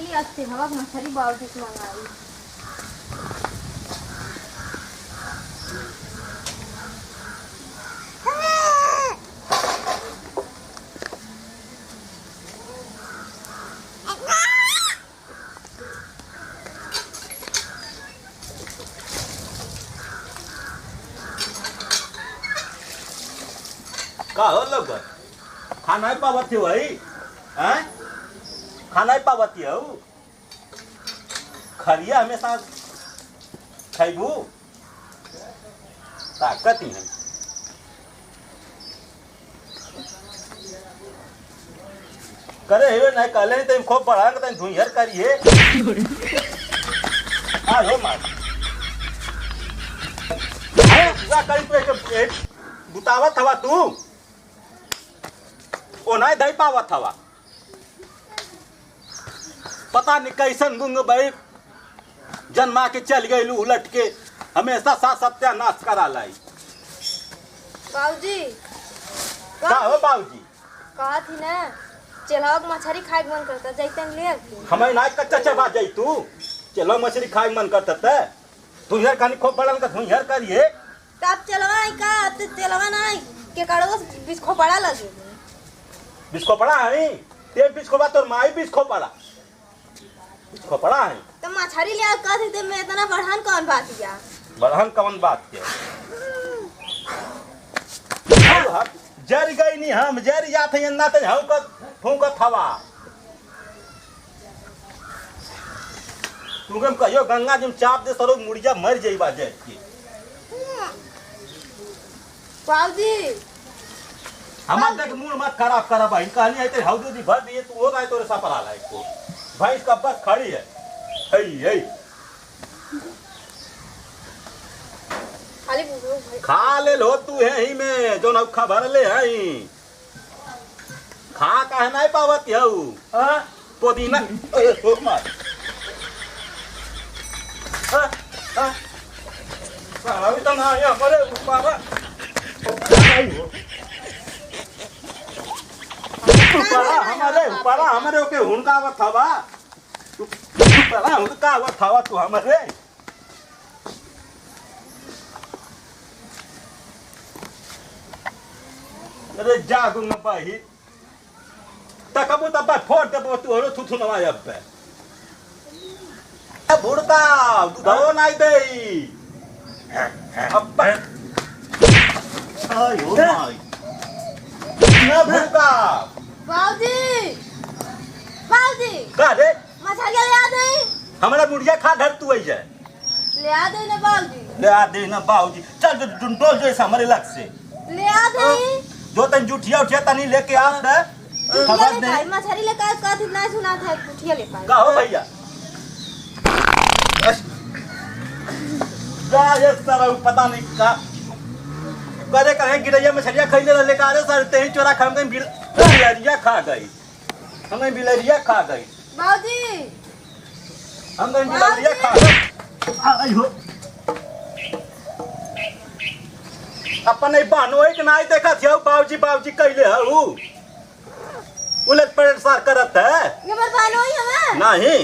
लिए अच्छे हवा मछली बहुत कुछ मंगाई। का हो लोग खाना पावती हो हैं खाना पावती हो खरिया हमेशा खैबू ताकत ही है करे हुए नहीं कहले नहीं तो खूब बढ़ा के तन धुइहर करिए आ हो मार अरे पूरा करी तो एक बुतावत हवा तू ओ नहीं दई पावत हवा पता नहीं कैसन गुंग भाई जन्मा के चल गई उलट के हमेशा साथ सत्यानाश करा लाई। बाबूजी का हो बाबूजी कहा थी ना चलाओ मछली खाए मन करता जैतन ले हमें ना कच्चा चबा जाई तू चलो मछली खाए मन करता ते तू यार खानी खूब बड़न का तू यार करिए तब चलवा का तो चलवा नहीं के कड़ो बिस्खो पड़ा लगे बिस्को पड़ा है ते बिस्को बा तोर माई बिस्को पड़ा बिस्को पड़ा है तो मछली ले का थी ते मैं इतना बढ़ान कौन बात किया बढ़न कौन बात के जर गई नहीं हम जर जाते हैं ना तो हम का फूंकत हवा तुम कहियो गंगा जी में चाप दे सरो मुड़िया मर जाइबा जय के बाबूजी हमार देख मूड मत खराब करा भाई कहानी है तेरे हौदी भर दिए तू हो गए तोरे सपरा ला इसको भाई इसका बस खड़ी है हे खाली खा ले लो तू है ही में जो नौखा भर ले है खा का है नहीं पावत हऊ हां पुदीना ए ठोक मार हां हां अभी तो ना ये परे ऊपर ऊपरा हमारे ओके हुनका आवत हवा ऊपरा हुनका आवत हवा तू हमारे अरे जागू न पाही तकबू तब फोड़ दे तू और थुथु नवा अब ए बुड़ता दूधो नहीं देई अब आयो माई ना बुड़ता बाबूजी बाबूजी का रे मछली ले आ दे हमरा मुड़िया खा घर तू आई जाए ले आ दे ना बाबूजी ले आ दे ना बाबूजी चल डंडो जो हमारे लग से ले आ दे जो तन जुठिया उठिया तनी लेके आ दे खबर दे मछली ले का थी ना सुना था कुठिया ले पाए का हो भैया का ये सारा पता नहीं का करे करे गिरैया मछलियां खइले रहले का रे सर ते ही चोरा खा गई बिलरिया खा गई हमें बिलरिया खा गई बाबूजी हमें बिलरिया खा गई आई हो अपन नहीं बानो एक नहीं देखा थियो बाबूजी बाबूजी कहले हऊ उलट पलट सार करत है नंबर बहन होई हमें नहीं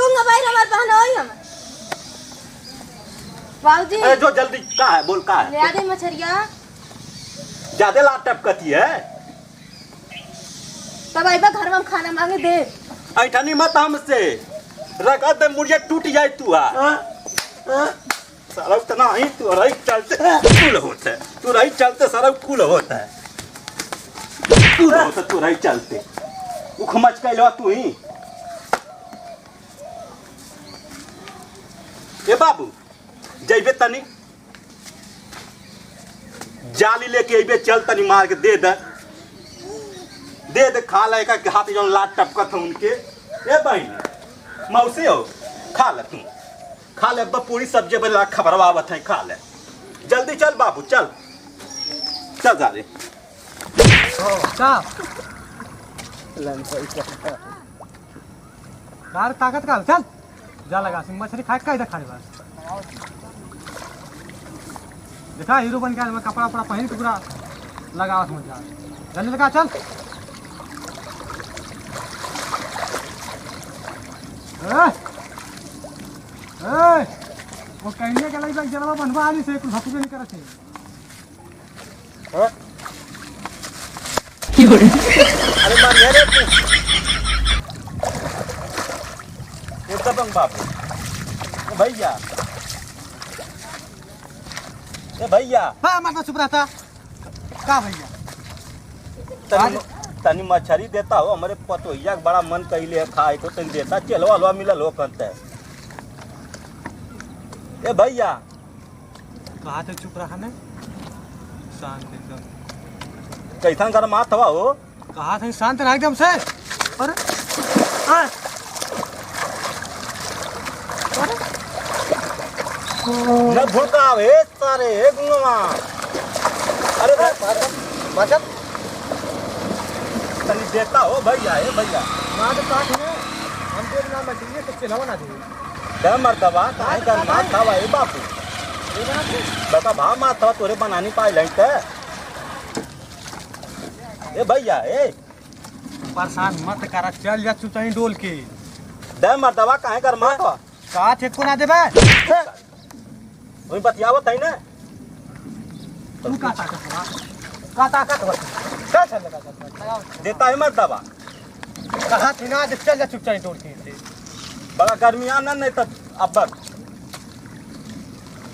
गुंगा भाई नंबर बहन होई हमें बाबूजी अरे जो जल्दी का है बोल का ले है आ दे मछलियां ज्यादा लाट टपकती है तब आइबा घर में खाना मांगे दे ऐठनी मत हमसे रगत दे मुड़िया टूट जाए तू सारा उतना ही तू रही चलते कुल होता है तू रही चलते सारा कुल होता है तू रही चलते उख मच के लो तू ही ए बाबू जइबे तनी जाली लेके अइबे चल तनी मार के दे दे खा ले का हाथ जो लाट टपकत है उनके ए बहन मौसी हो खा ले तू खा ले अब पूरी सब्जी बना खबरवावत है खा ले जल्दी चल बाबू चल चल जा रे ताकत का चल जा लगा सिंह मछली खाए का इधर खाने बस देखा हीरो बन के कपड़ा उपड़ा पहन के पूरा लगा समझ जा जल्दी लगा चल वो कहने के लगे जलवा बनवा आनी से कुछ हकुबे नहीं करत है अरे मार रे तू ये दबंग बाप ए भैया हां माता चुप रहता का भैया तनी मछली देता हो हमारे पतोहिया बड़ा मन कइले है खाए को तनी देता चलवा हलवा मिलल हो कहते ए भैया कहा थे चुप रहा ने शांत एकदम कैसन कर मात हवा हो कहा थे शांत रहा एकदम से अरे न भूलता है सारे गुंगवा अरे मतलब तनी देता हो भैया ए भैया ना तो काट है हम तेरे नाम मछली तो चलवा ना दे दे मर्दबा काहे कर मात हवा ए बापू बता भा मात हवा तोरे बनानी पाई लइते ए भैया ए परेशान मत करा चल जा तू तहीं डोल के दे मर्दबा काहे कर मात हवा का थे को ना देबे ओई बतियावत है ना तू का ताकत हो का चल लगा देता है मर्दबा कहा थे ना चल जा चुप डोल के बड़ा गर्मिया ना नहीं तब अब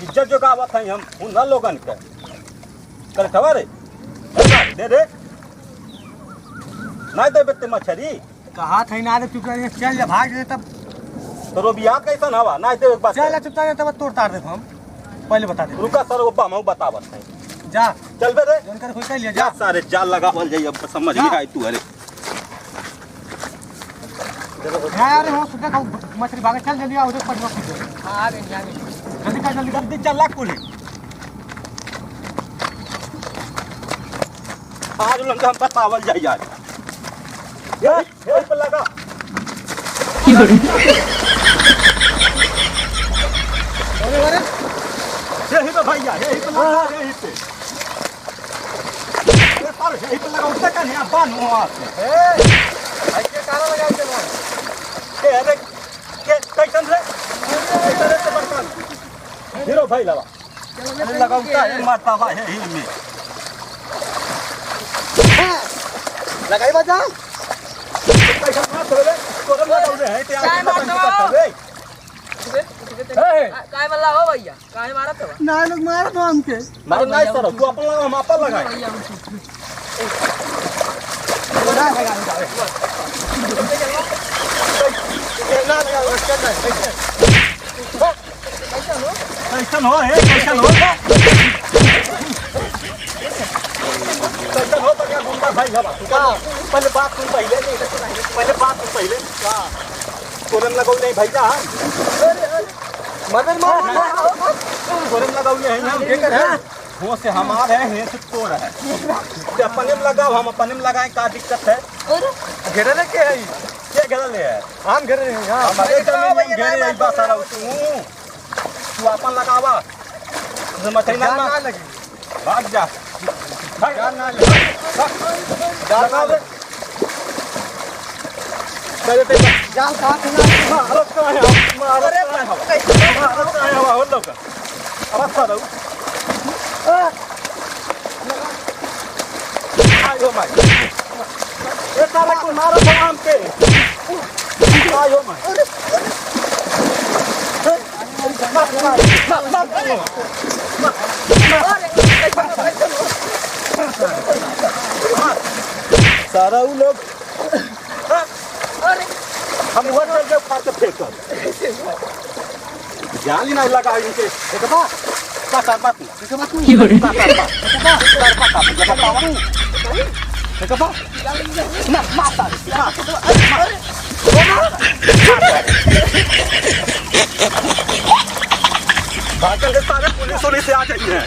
इज्जत जो गावत है हम उन न लोगन के कर खबर है दे दे नहीं दे बेटे मछली कहा थे ना चुप चल जा भाग दे तब तो रोबिया कैसन हवा नहीं दे एक बात चल चुप तब तोड़ तार दे हम पहले बता दे रुका सर वो हम बतावत है जा चल बे रे जानकर होई लिया जा सारे जाल लगावल जाई अब समझ में आई तू अरे अरे हो सुधा मछली भागे चल जल्दी आओ उधर पटवा पीछे हां आ गए जल्दी कर जल्दी चल लाख पुली आज लंका हम बतावल जाई आज ये पे लगा अरे यही तो भैया यही तो लगा यही पे ये पर यही पे लगा उसका का नहीं बान हुआ ऐसे काला लगा के के अरे के कैसन रे कैसन रे तो बर्तन हीरो भाई लगा अरे लगाऊंगा ये मारता हुआ है ही में लगाई बजा कैसन मार रे कोरम लगाऊ रे है ते आके पता रे काय मला हो भैया काय मारत हो ना लोग मार दो हमके मार नहीं सर तू अपन लगा हम अपन लगाए लगा लगा ना लगा कैसन हो है कैसन हो कैसन हो तो क्या गुंडा भाई लगा तू का पहले बात सुन पहले का कोरम लगाऊ नहीं भैया मदन मार कोरम लगाऊ नहीं हम के कर है वो से हमार है हे से तोर है ते अपने में लगाओ हम अपने में लगाएं का दिक्कत है घेरे रे के है क्या घेरा ले है हम घेरे रे हां हमारे जमीन में घेरे है बस सारा तू अपन लगावा तो मछली ना लगी भाग जा जान ना लगी लगा दे चल पे जान साथ ना मारो का है मारो का है हो लोग अब सारा आयो माय ये सारा को मारो हम के आयो माय सारा वो लोग हम वो चल के फाड़ के फेंक जान ही नहीं लगा इनके देखा पातार बात ना माता भागल के सारे पुलिस आ जाइए